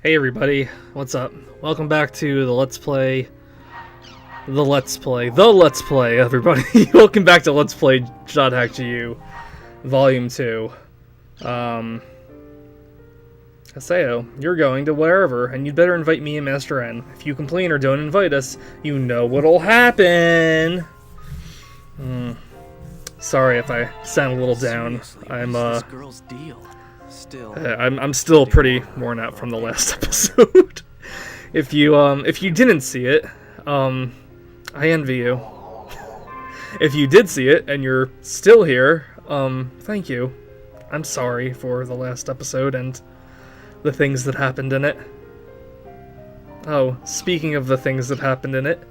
Hey everybody, what's up? Welcome back to the Let's Play, everybody. Welcome back to Let's Play Jot Hack GU, Volume 2. Aseo, you're going to wherever, and you'd better invite me and Master N. If you complain or don't invite us, you know what'll happen! Sorry if I sound a little down. I'm still pretty worn out from the last episode. If you didn't see it, I envy you. If you did see it and you're still here, thank you. I'm sorry for the last episode and the things that happened in it. Oh, speaking of the things that happened in it,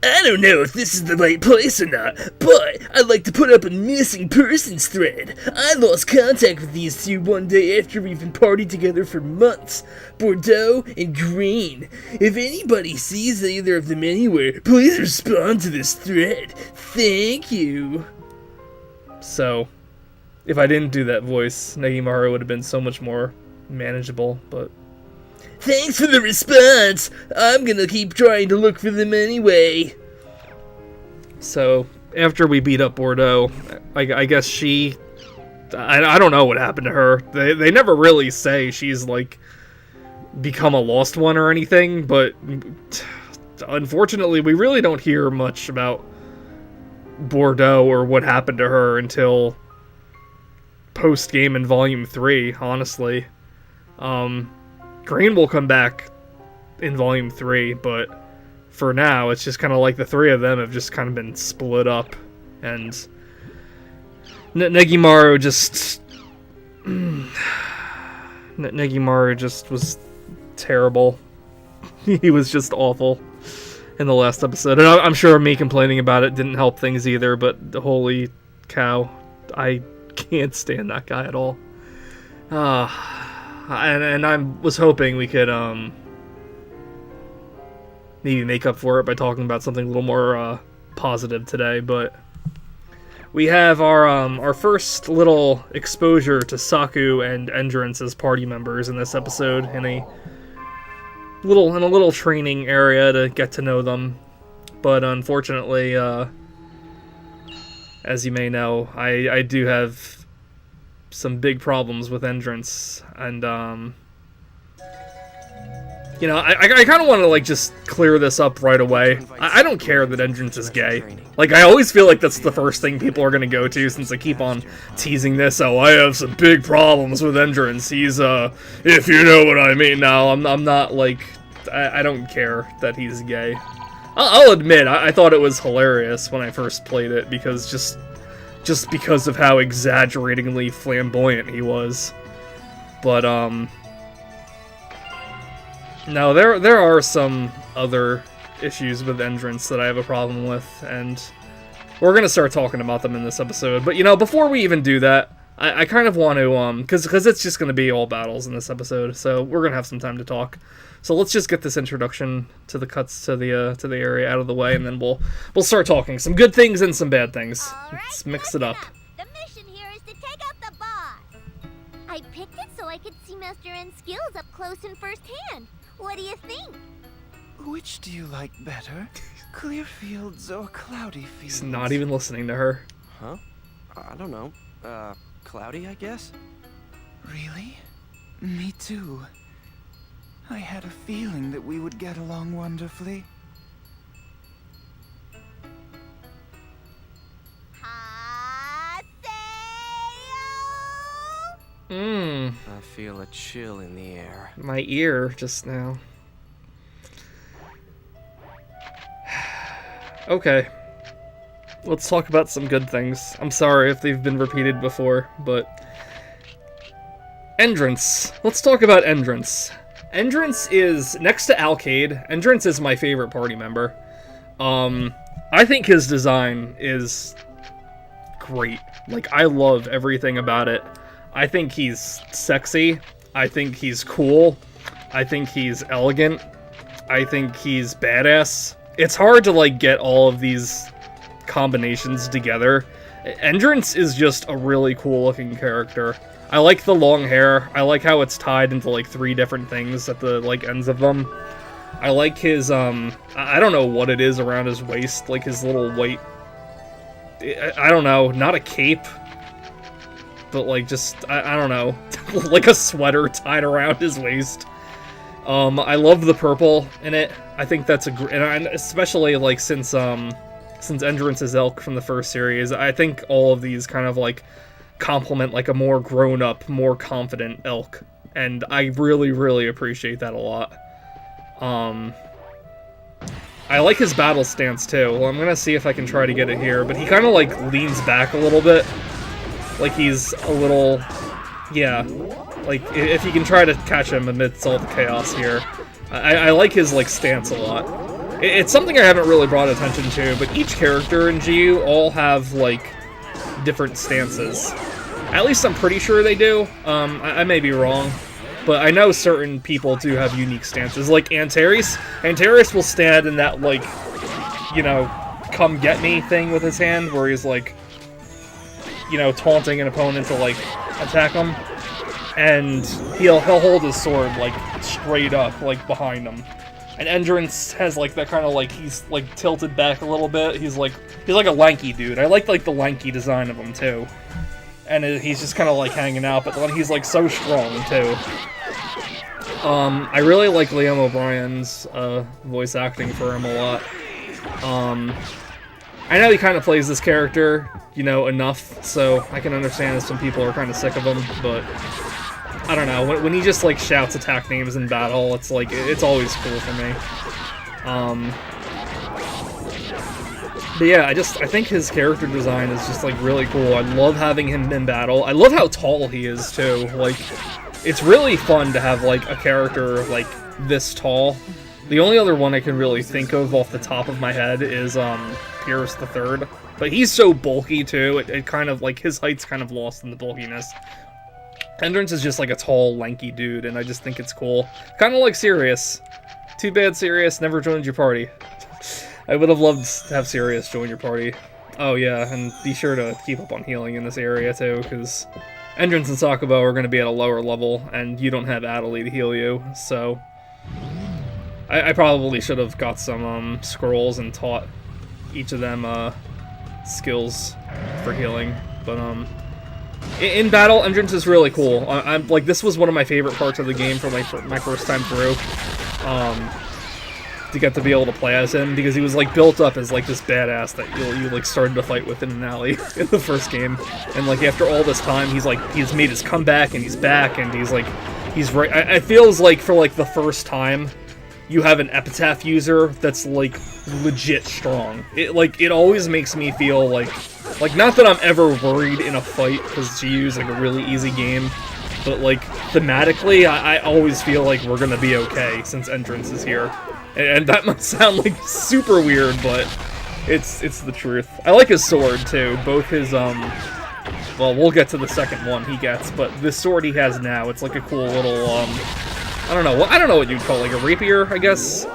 I don't know if this is the right place or not, but I'd like to put up a missing persons thread. I lost contact with these two one day after we've been partied together for months. Bordeaux and Green. If anybody sees either of them anywhere, please respond to this thread. Thank you. So, if I didn't do that voice, Negimaru would have been so much more manageable, but... Thanks for the response! I'm gonna keep trying to look for them anyway. So, after we beat up Bordeaux, I guess she... I don't know what happened to her. They never really say she's, like, become a lost one or anything, but unfortunately we really don't hear much about Bordeaux or what happened to her until post-game in Volume 3, honestly. Green will come back in Volume 3, but for now, it's just kind of like the three of them have just kind of been split up, and Negimaru just... Negimaru just was terrible. He was just awful in the last episode, and I'm sure me complaining about it didn't help things either, but holy cow, I can't stand that guy at all. And I was hoping we could maybe make up for it by talking about something a little more positive today, but we have our first little exposure to Saku and Endrance as party members in this episode in a little training area to get to know them. But unfortunately, as you may know, I do have some big problems with Endrance, and you know, I kind of want to, like, just clear this up right away. I don't care that Endrance is gay. Like, I always feel like that's the first thing people are gonna go to, since I keep on teasing this. Oh, I have some big problems with Endrance. He's if you know what I mean. Now, I'm not like, I don't care that he's gay. I'll admit, I thought it was hilarious when I first played it, because just because of how exaggeratingly flamboyant he was. But, no, there are some other issues with Endrance that I have a problem with, and we're gonna start talking about them in this episode. But, you know, before we even do that, I kind of want to, because it's just gonna be all battles in this episode, so we're gonna have some time to talk. So let's just get this introduction to the cuts to the area out of the way, and then we'll start talking. Some good things and some bad things. Let's mix it up. The mission here is to take out the boss. I picked it so I could see Master N's skills up close and firsthand. What do you think? Which do you like better? Clear fields or cloudy fields? He's not even listening to her. Huh? I don't know. Cloudy, I guess? Really? Me too. I had a feeling that we would get along wonderfully. Haseo! I feel a chill in the air. My ear just now. Okay. Let's talk about some good things. I'm sorry if they've been repeated before, but... Endrance. Let's talk about Endrance. Endrance is, next to Alcade, Endrance is my favorite party member. I think his design is great. Like, I love everything about it. I think he's sexy. I think he's cool. I think he's elegant. I think he's badass. It's hard to, like, get all of these combinations together. Endrance is just a really cool looking character. I like the long hair. I like how it's tied into, like, 3 different things at the, like, ends of them. I like his, I don't know what it is around his waist, like his little white, I don't know, not a cape, but, like, just, I don't know, like a sweater tied around his waist. I love the purple in it. I think that's and especially, like, since Endrance is Elk from the first series, I think all of these kind of, like, complement, like, a more grown-up, more confident Elk, and I really, really appreciate that a lot. I like his battle stance, too. Well, I'm gonna see if I can try to get it here, but he kind of, like, leans back a little bit. Like, he's a little... Yeah. Like, if you can try to catch him amidst all the chaos here. I like his, like, stance a lot. It's something I haven't really brought attention to, but each character in GU all have, like, different stances. At least I'm pretty sure they do. I may be wrong. But I know certain people do have unique stances, like Antares. Antares will stand in that, like, you know, come get me thing with his hand, where he's, like, you know, taunting an opponent to, like, attack him. And he'll hold his sword, like, straight up, like, behind him. And Endrance has, like, that kind of, like, he's, like, tilted back a little bit. He's like a lanky dude. I like the lanky design of him, too. And he's just kind of, like, hanging out, but then he's, like, so strong, too. I really like Liam O'Brien's voice acting for him a lot. I know he kind of plays this character, you know, enough, so I can understand that some people are kind of sick of him, but I don't know, when he just, like, shouts attack names in battle, it's, like, it's always cool for me. But yeah, I think his character design is just, like, really cool. I love having him in battle. I love how tall he is, too. Like, it's really fun to have, like, a character, like, this tall. The only other one I can really think of off the top of my head is, Pierce the Third. But he's so bulky, too, it kind of, like, his height's kind of lost in the bulkiness. Endrance is just, like, a tall, lanky dude, and I just think it's cool. Kind of like Sirius. Too bad Sirius never joined your party. I would have loved to have Sirius join your party. Oh, yeah, and be sure to keep up on healing in this area, too, because Endrance and Sakubo are going to be at a lower level, and you don't have Adelaide to heal you, so I probably should have got some scrolls and taught each of them skills for healing, but in battle, Endrance is really cool. I'm like, this was one of my favorite parts of the game for my first time through, to get to be able to play as him, because he was, like, built up as, like, this badass that you like started to fight with in an alley in the first game, and, like, after all this time, he's made his comeback, and he's back, and he's right. I feels like for, like, the first time you have an epitaph user that's, like, legit strong. It always makes me feel like, not that I'm ever worried in a fight, because GU is, like, a really easy game, but, like, thematically, I always feel like we're gonna be okay since Endrance is here. And that might sound, like, super weird, but it's the truth. I like his sword, too. Both his, well, we'll get to the second one he gets, but this sword he has now, it's like a cool little, I don't know what you'd call it, like a rapier, I guess?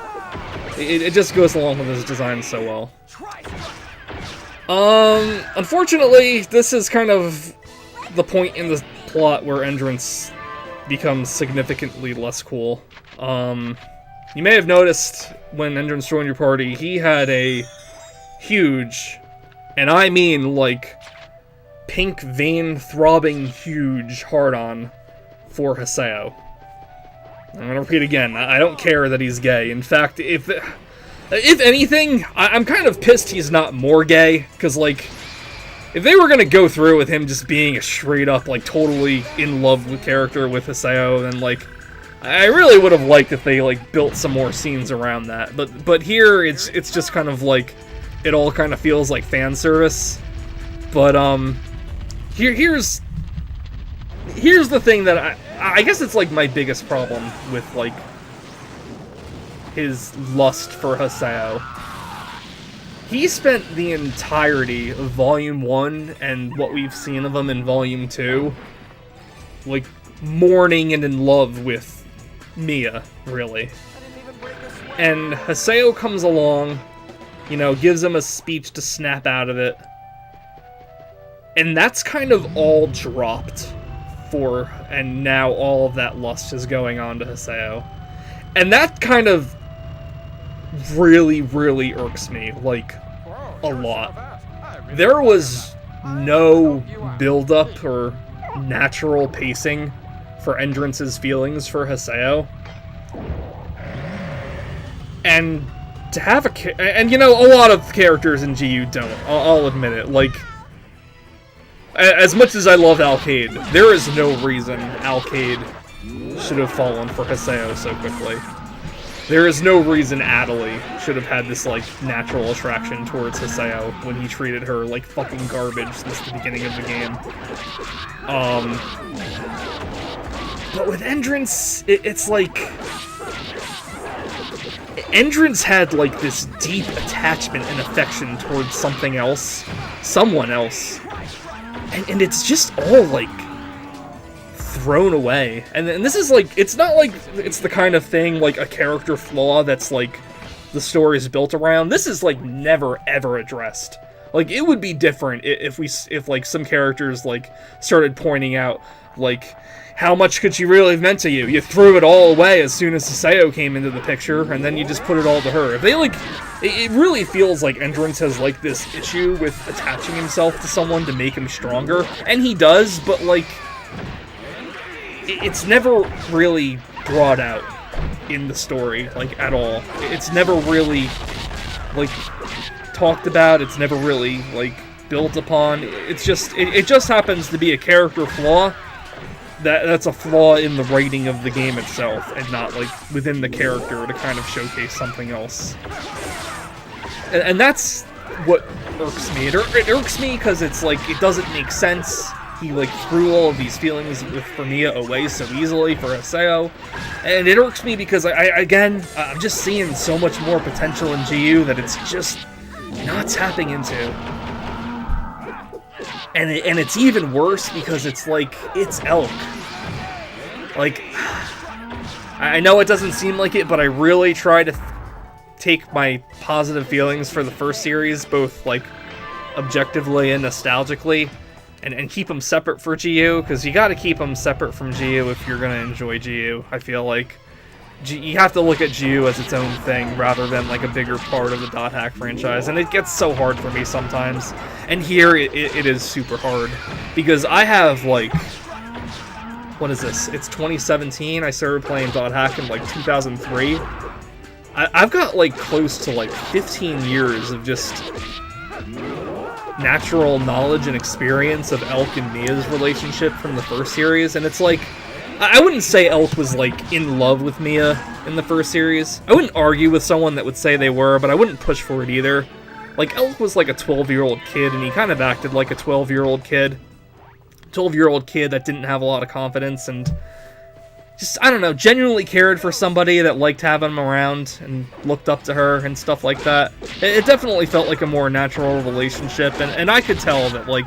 It just goes along with his design so well. Unfortunately, this is kind of the point in the plot where Endrance becomes significantly less cool. You may have noticed when Endrance joined your party, he had a huge, and I mean, like, pink vein throbbing huge hard-on for Haseo. I'm gonna repeat again, I don't care that he's gay. In fact, if anything, I'm kind of pissed he's not more gay, because, like, if they were gonna go through with him just being a straight-up, like, totally in love with character with Haseo, then, like, I really would have liked if they, like, built some more scenes around that. But here, it's just kind of, like, it all kind of feels like fan service. But, here's the thing that I guess it's, like, my biggest problem with, like, his lust for Haseo. He spent the entirety of Volume 1 and what we've seen of him in Volume 2, like, mourning and in love with Mia, really. And Haseo comes along, you know, gives him a speech to snap out of it. And that's kind of all dropped for, and now all of that lust is going on to Haseo. And that kind of really, really irks me, like, a lot. There was no build-up or natural pacing for Endrance's feelings for Haseo. And to have and you know, a lot of characters in GU don't, I'll admit it. Like, as much as I love Alcade, there is no reason Alcade should have fallen for Haseo so quickly. There is no reason Adley should have had this, like, natural attraction towards Haseo when he treated her like fucking garbage since the beginning of the game. But with Endrance, it's like... Endrance had, like, this deep attachment and affection towards something else. Someone else. And it's just all, like, thrown away. And this is, like, it's not like it's the kind of thing, like, a character flaw that's, like, the story is built around. This is, like, never, ever addressed. Like, it would be different if like, some characters, like, started pointing out, like, how much could she really have meant to you? You threw it all away as soon as Haseo came into the picture, and then you just put it all to her. If they, like, it really feels like Endrance has, like, this issue with attaching himself to someone to make him stronger, and he does, but, like, it's never really brought out in the story, like, at all. It's never really, like, talked about. It's never really, like, built upon. It's just, it just happens to be a character flaw. That's a flaw in the writing of the game itself, and not, like, within the character to kind of showcase something else. And that's what irks me. It irks me because it's, like, it doesn't make sense. He, like, threw all of these feelings for Mia away so easily for Haseo. And it irks me because, I'm just seeing so much more potential in GU that it's just not tapping into. And it's even worse because it's like, it's Elk. Like, I know it doesn't seem like it, but I really try to take my positive feelings for the first series, both, like, objectively and nostalgically, and keep them separate for GU, because you gotta keep them separate from GU if you're gonna enjoy GU. I feel like you have to look at GU as its own thing rather than, like, a bigger part of the Dot Hack franchise, and it gets so hard for me sometimes. And here it is super hard because I have, like, what is this? It's 2017. I started playing Dot Hack in, like, 2003. I've got, like, close to, like, 15 years of just natural knowledge and experience of Elk and Mia's relationship from the first series, and it's like, I wouldn't say Elk was, like, in love with Mia in the first series. I wouldn't argue with someone that would say they were, but I wouldn't push for it either. Like, Elk was, like, a 12-year-old kid, and he kind of acted like a 12-year-old kid. 12-year-old kid that didn't have a lot of confidence, and just, I don't know, genuinely cared for somebody that liked having him around and looked up to her and stuff like that. It definitely felt like a more natural relationship, and I could tell that, like,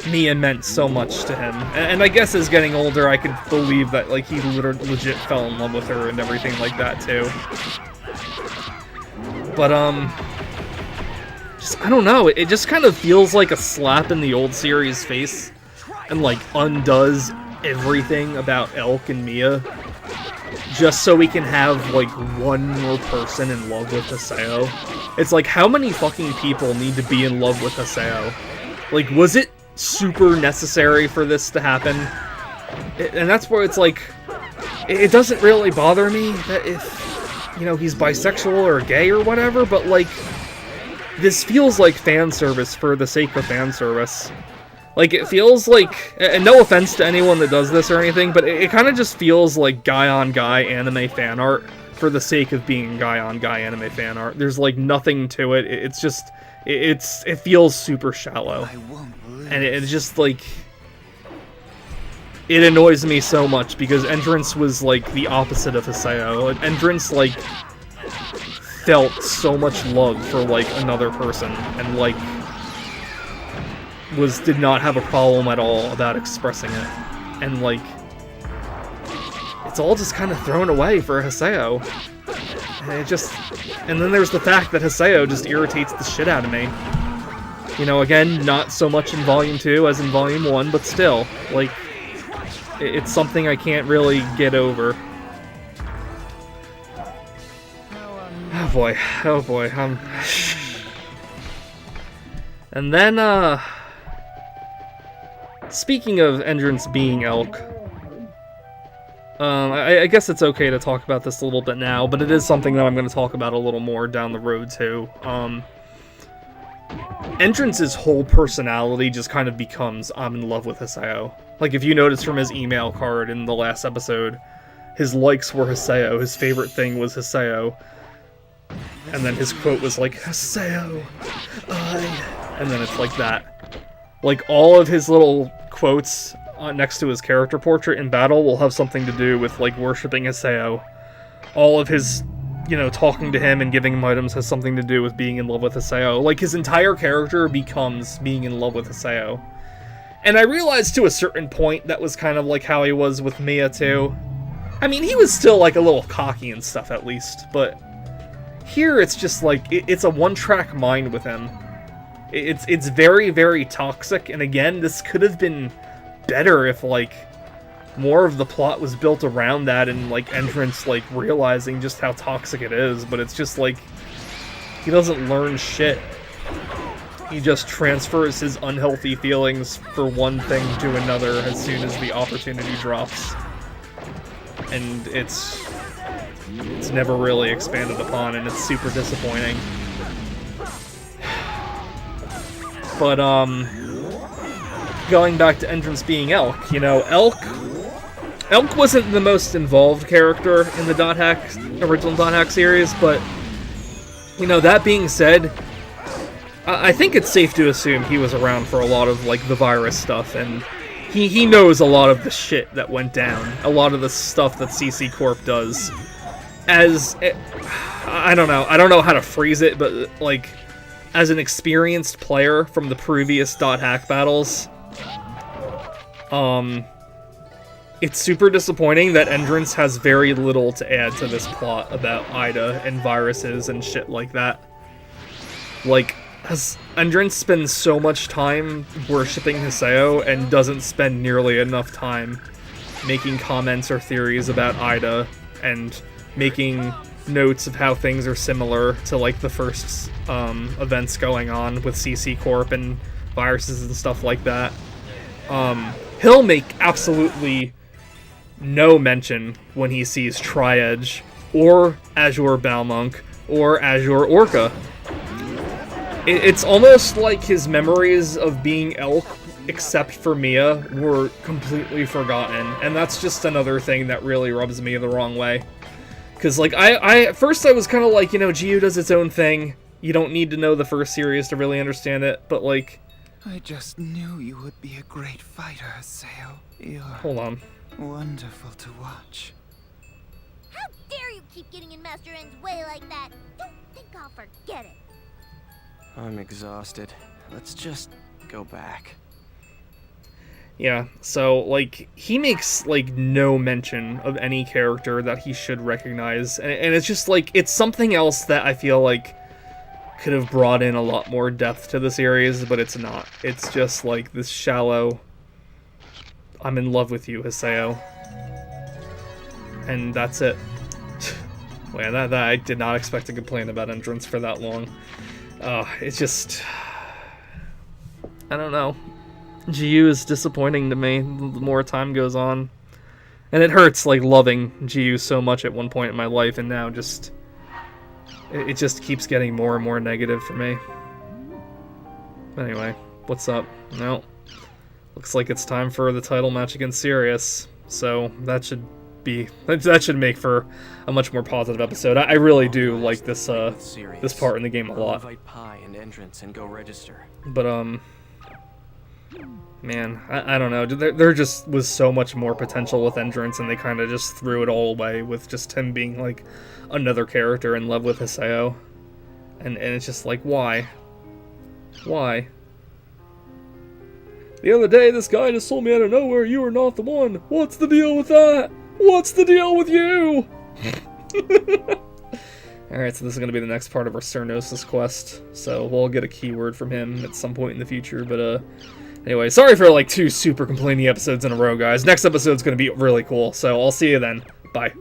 Mia meant so much to him. And I guess as getting older, I could believe that, like, he legit fell in love with her and everything like that, too. But, just, I don't know, it just kind of feels like a slap in the old series' face, and, like, undoes everything about Elk and Mia, just so we can have, like, one more person in love with Haseo. It's like, how many fucking people need to be in love with Haseo? Like, was it super necessary for this to happen? And that's where it's like, it doesn't really bother me that if, you know, he's bisexual or gay or whatever, but, like, this feels like fan service for the sake of fan service. Like, it feels like, and no offense to anyone that does this or anything, but it kind of just feels like guy-on-guy anime fan art for the sake of being guy-on-guy anime fan art. There's, like, nothing to it. It's just, it feels super shallow. And it's just, like, it annoys me so much because Endrance was, like, the opposite of Haseo. Endrance, like, felt so much love for, like, another person, and, like, did not have a problem at all about expressing it. And, like, it's all just kind of thrown away for Haseo. And then there's the fact that Haseo just irritates the shit out of me. You know, again, not so much in Volume 2 as in Volume 1, but still, like, It's something I can't really get over. Oh boy, oh boy, And then, speaking of Endrance being Elk, I guess it's okay to talk about this a little bit now, but it is something that I'm going to talk about a little more down the road, too. Endrance's whole personality just kind of becomes, I'm in love with Haseo. Like, if you notice from his email card in the last episode, his likes were Haseo, his favorite thing was Haseo, and then his quote was like, Haseo, and then it's like that. Like, all of his little quotes next to his character portrait in battle will have something to do with, like, worshipping Haseo. All of his, you know, talking to him and giving him items has something to do with being in love with Haseo. Like, his entire character becomes being in love with Haseo. And I realized to a certain point that was kind of like how he was with Mia, too. I mean, he was still, like, a little cocky and stuff, at least, but here it's just, like, it's a one-track mind with him. It's very, very toxic, and again, this could have been better if, like, more of the plot was built around that and, like, Endrance, like, realizing just how toxic it is, but it's just, like, he doesn't learn shit. He just transfers his unhealthy feelings for one thing to another as soon as the opportunity drops. And it's never really expanded upon, and it's super disappointing. But, going back to Endrance being Elk, you know, Elk wasn't the most involved character in the original Dot Hack series, but, you know, that being said, I think it's safe to assume he was around for a lot of, like, the virus stuff, and he knows a lot of the shit that went down, a lot of the stuff that CC Corp does. I don't know how to phrase it, but, like, as an experienced player from the previous Dot Hack battles, it's super disappointing that Endrance has very little to add to this plot about Ida and viruses and shit like that. Like, Endrance spends so much time worshipping Haseo and doesn't spend nearly enough time making comments or theories about Ida and making notes of how things are similar to, like, the first events going on with CC Corp and viruses and stuff like that. He'll make absolutely no mention when he sees Tri-Edge, or Azure Balmonk, or Azure Orca. It's almost like his memories of being Elk, except for Mia, were completely forgotten, and that's just another thing that really rubs me the wrong way. Because, like, at first I was kind of like, you know, GU does its own thing, you don't need to know the first series to really understand it, but, like, I just knew you would be a great fighter, Haseo. You're hold on. wonderful to watch. How dare you keep getting in Master N's way like that? Don't think I'll forget it. I'm exhausted. Let's just go back. Yeah, so, like, he makes, like, no mention of any character that he should recognize, and it's just, like, it's something else that I feel like could have brought in a lot more depth to the series, but it's not. It's just, like, this shallow, I'm in love with you, Haseo. And that's it. Man, that I did not expect to complain about Endrance for that long. It's just, I don't know. GU is disappointing to me the more time goes on. And it hurts, like, loving GU so much at one point in my life, and now just, it just keeps getting more and more negative for me. Anyway, what's up? No. Looks like it's time for the title match against Sirius. So that should make for a much more positive episode. I really do like this this part in the game a lot. Invite Pi and Endrance and go register. But man, I don't know. There just was so much more potential with Endrance, and they kind of just threw it all away with just him being, like, another character in love with Haseo. And it's just like, why? Why? The other day, this guy just told me out of nowhere, you are not the one. What's the deal with that? What's the deal with you? Alright, so this is going to be the next part of our Cernosis quest. So we'll get a keyword from him at some point in the future, but Anyway, sorry for like 2 super complaining episodes in a row, guys. Next episode's gonna be really cool, so I'll see you then. Bye.